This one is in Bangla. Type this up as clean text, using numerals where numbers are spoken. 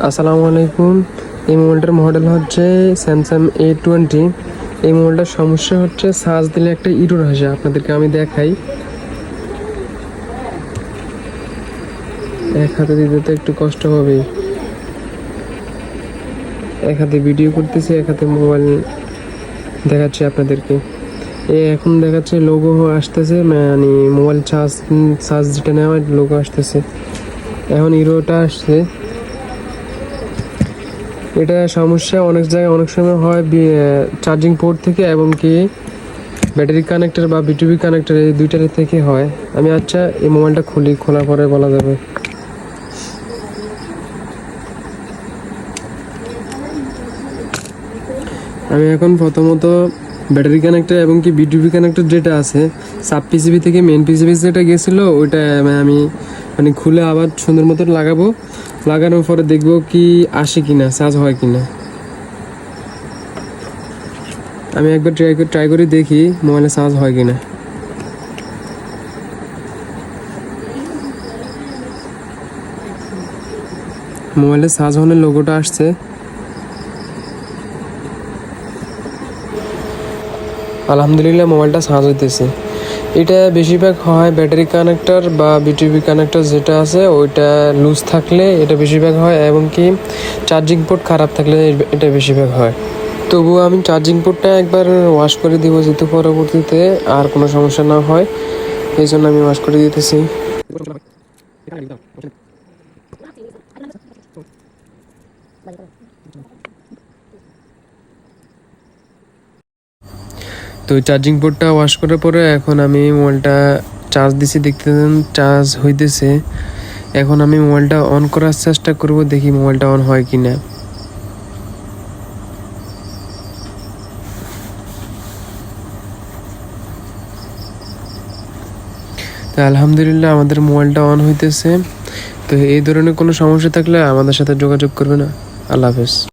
আসসালামু আলাইকুম। এই মোবাইলটার মডেল হচ্ছে স্যামসাং A20। এই মোবাইলটার সমস্যা হচ্ছে চার্জ দিলে একটা ইরর আসে। আপনাদেরকে আমি দেখাই। এক হাতে দিতে তো একটু কষ্ট হবেই। এক হাতে ভিডিও করতেছি, এক হাতে মোবাইল দেখাচ্ছি আপনাদেরকে। এখন দেখাচ্ছে লোগো আসতেছে, মানে মোবাইল চার্জ যেটা নেওয়া লোগো আসতেছে। এখন ইরোটা আসছে। এটা সমস্যা অনেক জায়গায় অনেক সময় হয় চার্জিং পোর্ট থেকে এবং কি ব্যাটারি কানেক্টর বা বিটিভি কানেক্টর এই দুইটার থেকে হয়। আমি আচ্ছা এই মোবাইলটা খোলার পরে বলা যাবে। আমি এখন প্রথমত ব্যাটারি কানেক্টর এবং কি বিটিভি কানেক্টর যেটা আছে সাব পিসিবি থেকে মেন পিসিবি যেটা গেছিলো ওইটা আমি খুলে আবার সুন্দর মতো লাগাবো। লাগানোর পরে দেখবো কি আসে কিনা, চার্জ হয় কিনা। আমি একবার ট্রাই করে দেখি মোবাইলে চার্জ হয় কিনা। মোবাইলে চার্জ হলে লোগোটা আসছে। আলহামদুলিল্লাহ মোবাইলটা চার্জ হইতেছে। এটা বেশিরভাগ হয় ব্যাটারি কানেক্টর বা বিটিভি কানেক্টর যেটা আছে ওইটা লুজ থাকলে এটা বেশিরভাগ হয়, এবং কি চার্জিং পোর্ট খারাপ থাকলে এটা বেশিরভাগ হয়। তবুও আমি চার্জিং পোর্টটা একবার ওয়াশ করে দিব, যেহেতু পরবর্তীতে আর কোনো সমস্যা না হয়, এই জন্য আমি ওয়াশ করে দিতেছি। তো চার্জিং পোর্টটা ওয়াশ করার পরে এখন আমি মোবাইলটা চার্জ দিছি, দেখতেছেন চার্জ হইতেছে। এখন আমি মোবাইলটা অন করার চেষ্টা করব, দেখি মোবাইলটা অন হয় কি না। তো আলহামদুলিল্লাহ আমাদের মোবাইলটা অন হইতেছে। তো এই ধরনের কোনো সমস্যা থাকলে আমাদের সাথে যোগাযোগ করবেন। আল্লাহ হাফেজ।